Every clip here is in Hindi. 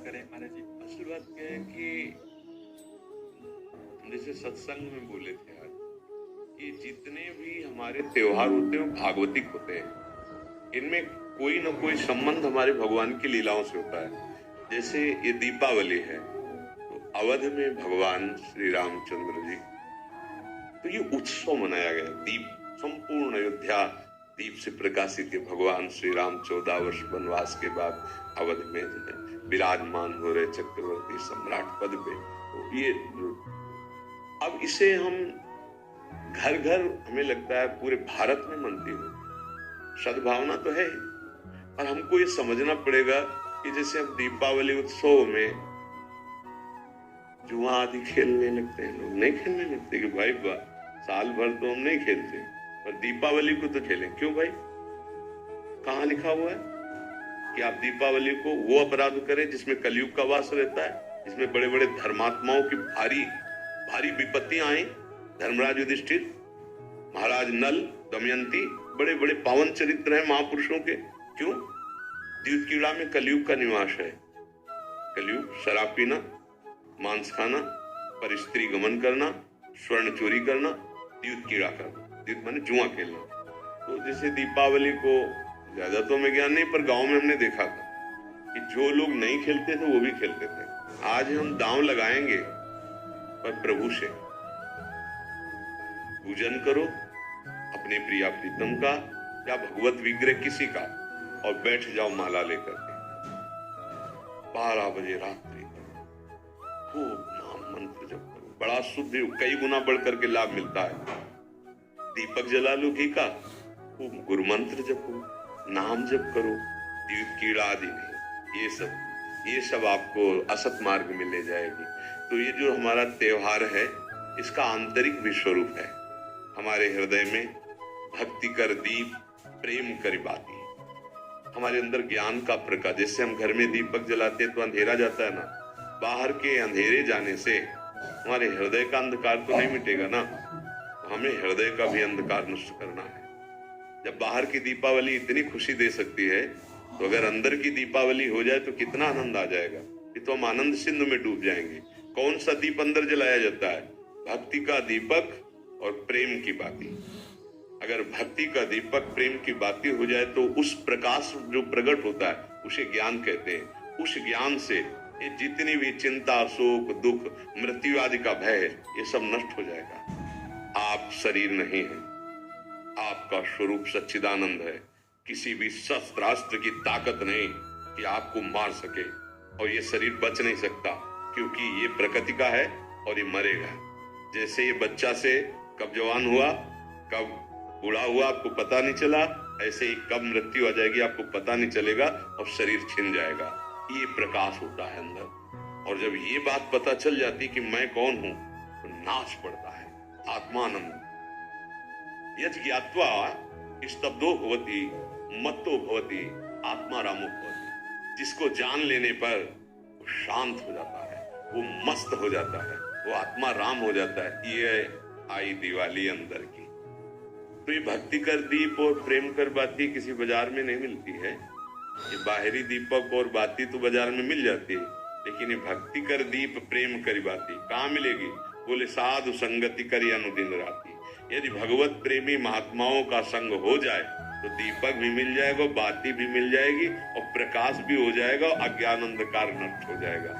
करें महाराज जी। असल बात क्या है कि जैसे सत्संग में बोले थे आज कि जितने भी हमारे त्योहार होते हैं वो भागवतिक होते हैं। इनमें कोई ना कोई संबंध हमारे भगवान की लीलाओं से होता है। जैसे ये दीपावली है तो अवध में भगवान श्री रामचंद्र जी, तो ये उत्सव मनाया गया। दीप संपूर्ण अयोध्या दीप से प्रकाशित है। भगवान श्री राम 14 वर्ष वनवास के बाद अवध में विराजमान हो रहे चक्रवर्ती सम्राट पद पे। तो ये अब इसे हम घर घर, हमें लगता है पूरे भारत में मनती हो। सद्भावना तो है, और हमको ये समझना पड़ेगा कि जैसे हम दीपावली उत्सव में जुआ आदि खेलने लगते हैं, लोग नहीं खेलने लगते कि भाई साल भर तो हम नहीं खेलते पर दीपावली को तो खेलें। क्यों भाई? कहाँ लिखा हुआ है कि आप दीपावली को वो अपराध करें जिसमें कलयुग का वास रहता है, जिसमें बड़े बड़े धर्मात्माओं की भारी भारी विपत्तियां आई। धर्मराज युधिष्ठिर, महाराज नल, दमयंती, बड़े बड़े पावन चरित्र हैं महापुरुषों के। क्यों? द्यूतकीड़ा में कलयुग का निवास है। कलयुग शराब पीना, मांस खाना, पर स्त्री गमन करना, स्वर्ण चोरी करना, द्यूतकीड़ा करना। द्यूत माने जुआ खेलना। तो जैसे दीपावली को ज्यादा तो हमें ज्ञान नहीं, पर गांव में हमने देखा था कि जो लोग नहीं खेलते थे वो भी खेलते थे। आज हम दांव लगाएंगे पर प्रभु से पूजन करो, अपने प्रिया प्रीतम का या भगवत विग्रह किसी का, और बैठ जाओ माला लेकर के 12 बजे रात्रि खूब नाम मंत्र जप करो। बड़ा शुभ, कई गुना बढ़ करके लाभ मिलता है। दीपक जला लो घी का, खूब गुरु मंत्र जपो, नाम जप करो, दीप कीड़ा आदि नहीं। ये सब आपको असत मार्ग में ले जाएगी। तो ये जो हमारा त्योहार है इसका आंतरिक भी स्वरूप है। हमारे हृदय में भक्ति कर दीप प्रेम कर बाती, हमारे अंदर ज्ञान का प्रकाश। जैसे हम घर में दीपक जलाते तो अंधेरा जाता है ना, बाहर के अंधेरे जाने से हमारे हृदय का अंधकार तो नहीं मिटेगा ना। हमें हृदय का भी अंधकार नष्ट करना है। जब बाहर की दीपावली इतनी खुशी दे सकती है, तो अगर अंदर की दीपावली हो जाए तो कितना आनंद आ जाएगा। ये तो हम आनंद सिंधु में डूब जाएंगे। कौन सा दीप अंदर जलाया जाता है? भक्ति का दीपक और प्रेम की बाती। अगर भक्ति का दीपक प्रेम की बाती हो जाए तो उस प्रकाश जो प्रकट होता है उसे ज्ञान कहते हैं। उस ज्ञान से ये जितनी भी चिंता, शोक, दुख, मृत्यु आदि का भय है, ये सब नष्ट हो जाएगा। आप शरीर नहीं है, आपका स्वरूप सच्चिदानंद है। किसी भी शस्त्रास्त्र की ताकत नहीं कि आपको मार सके, और ये शरीर बच नहीं सकता क्योंकि ये प्रकृति का है और ये मरेगा। जैसे ये बच्चा से कब जवान हुआ, कब बूढ़ा हुआ आपको पता नहीं चला, ऐसे ही कब मृत्यु आ जाएगी आपको पता नहीं चलेगा और शरीर छिन जाएगा। ये प्रकाश होता है अंदर। और जब ये बात पता चल जाती कि मैं कौन हूं, तो नाश पड़ता है आत्मानंद। यज् ज्ञात्वा स्तब्धो भवति मत्तो भवति आत्मा रामो भवति। जिसको जान लेने पर वो शांत हो जाता है, वो मस्त हो जाता है, वो आत्मा राम हो जाता है। ये आई दिवाली अंदर की। तो ये भक्ति कर दीप और प्रेम कर बाती किसी बाजार में नहीं मिलती है। ये बाहरी दीपक और बाती तो बाजार में मिल जाती है, लेकिन ये भक्ति कर दीप प्रेम कर बाती कहाँ मिलेगी? बोले साधु संगति करी अनुदिन राती। यदि भगवत प्रेमी महात्माओं का संग हो जाए तो दीपक भी मिल जाएगा, बाती भी मिल जाएगी और प्रकाश भी हो जाएगा, अज्ञान अंधकार नष्ट हो जाएगा।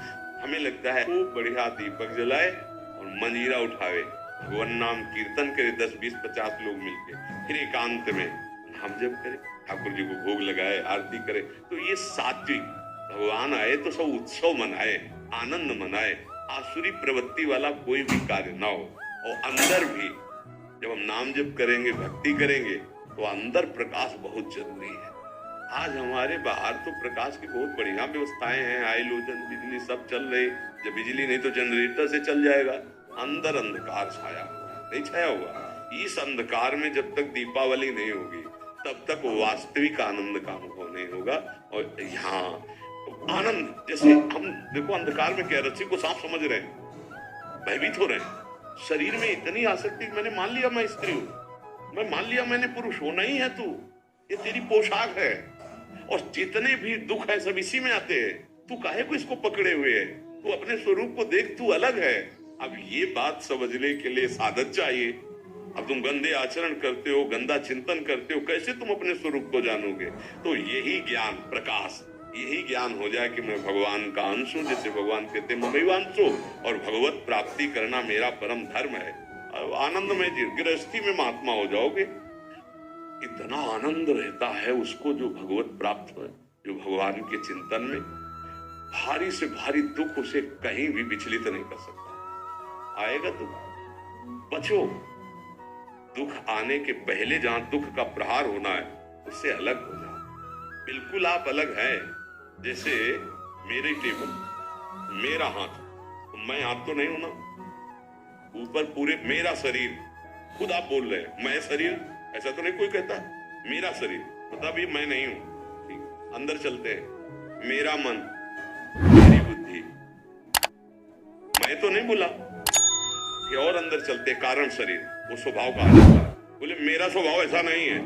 हमें लगता है खूब बढ़िया दीपक जलाए और मंजीरा उठावे, भगवान नाम कीर्तन करे 10, 20, 50 लोग मिलके, फिर एकांत में नाम जप करे, ठाकुर जी को भोग लगाए, आरती करे। तो ये सात्विक, भगवान आए तो सब उत्सव मनाए, आनंद मनाए, आसुरी प्रवृत्ति वाला कोई भी कार्य ना हो। और अंदर भी जब हम नाम जप करेंगे, भक्ति करेंगे, तो अंदर प्रकाश बहुत जरूरी है। आज हमारे बाहर तो प्रकाश की बहुत बढ़िया व्यवस्थाएं हैं, हाइलोजन, बिजली सब चल रही। जब बिजली नहीं तो जनरेटर से चल जाएगा। अंदर अंधकार छाया हुआ, नहीं छाया हुआ। इस अंधकार में जब तक दीपावली नहीं होगी तब तक वास्तविक आनंद का अनुभव नहीं होगा। और यहाँ आनंद, जैसे हम देखो अंधकार में क्या, रस्सी को सांप समझ रहे हैं, भयभीत हो रहे हैं। शरीर में इतनी आसक्ति, मैंने मान लिया मैं स्त्री हूं, मैं मान लिया मैंने पुरुष होना ही है, तू ये तेरी पोशाक है, और जितने भी दुख है सब इसी में आते हैं। तू काहे को इसको पकड़े हुए है? तू अपने स्वरूप को देख, तू अलग है। अब ये बात समझने के लिए साधन चाहिए। अब तुम गंदे आचरण करते हो, गंदा चिंतन करते हो, कैसे तुम अपने स्वरूप को जानोगे? तो यही ज्ञान, प्रकाश, यही ज्ञान हो जाए कि मैं भगवान का अंश हूं, जैसे भगवान कहते ममैवांशो, और भगवत प्राप्ति करना मेरा परम धर्म है। आनंद में गृहस्थी में महात्मा हो जाओगे। इतना आनंद रहता है उसको जो भगवत प्राप्त है, जो भगवान के चिंतन में। भारी से भारी दुख उसे कहीं भी विचलित नहीं कर सकता। आएगा दुख, बचो। दुख आने के पहले जहां दुख का प्रहार होना है उससे अलग हो जाओ। बिल्कुल आप अलग हैं। जैसे मेरे टेबल, मेरा हाथ, तो मैं हाथ तो नहीं हूं ना, ऊपर पूरे मेरा शरीर। खुद आप बोल रहे हैं मैं शरीर, ऐसा तो नहीं कोई कहता। मेरा शरीर मतलब ये मैं नहीं हूं। अंदर चलते हैं, मेरा मन, मेरी बुद्धि, मैं तो नहीं बोला कि और अंदर चलते कारण शरीर, वो स्वभाव का आ जाता है। बोले मेरा स्वभाव ऐसा नहीं है,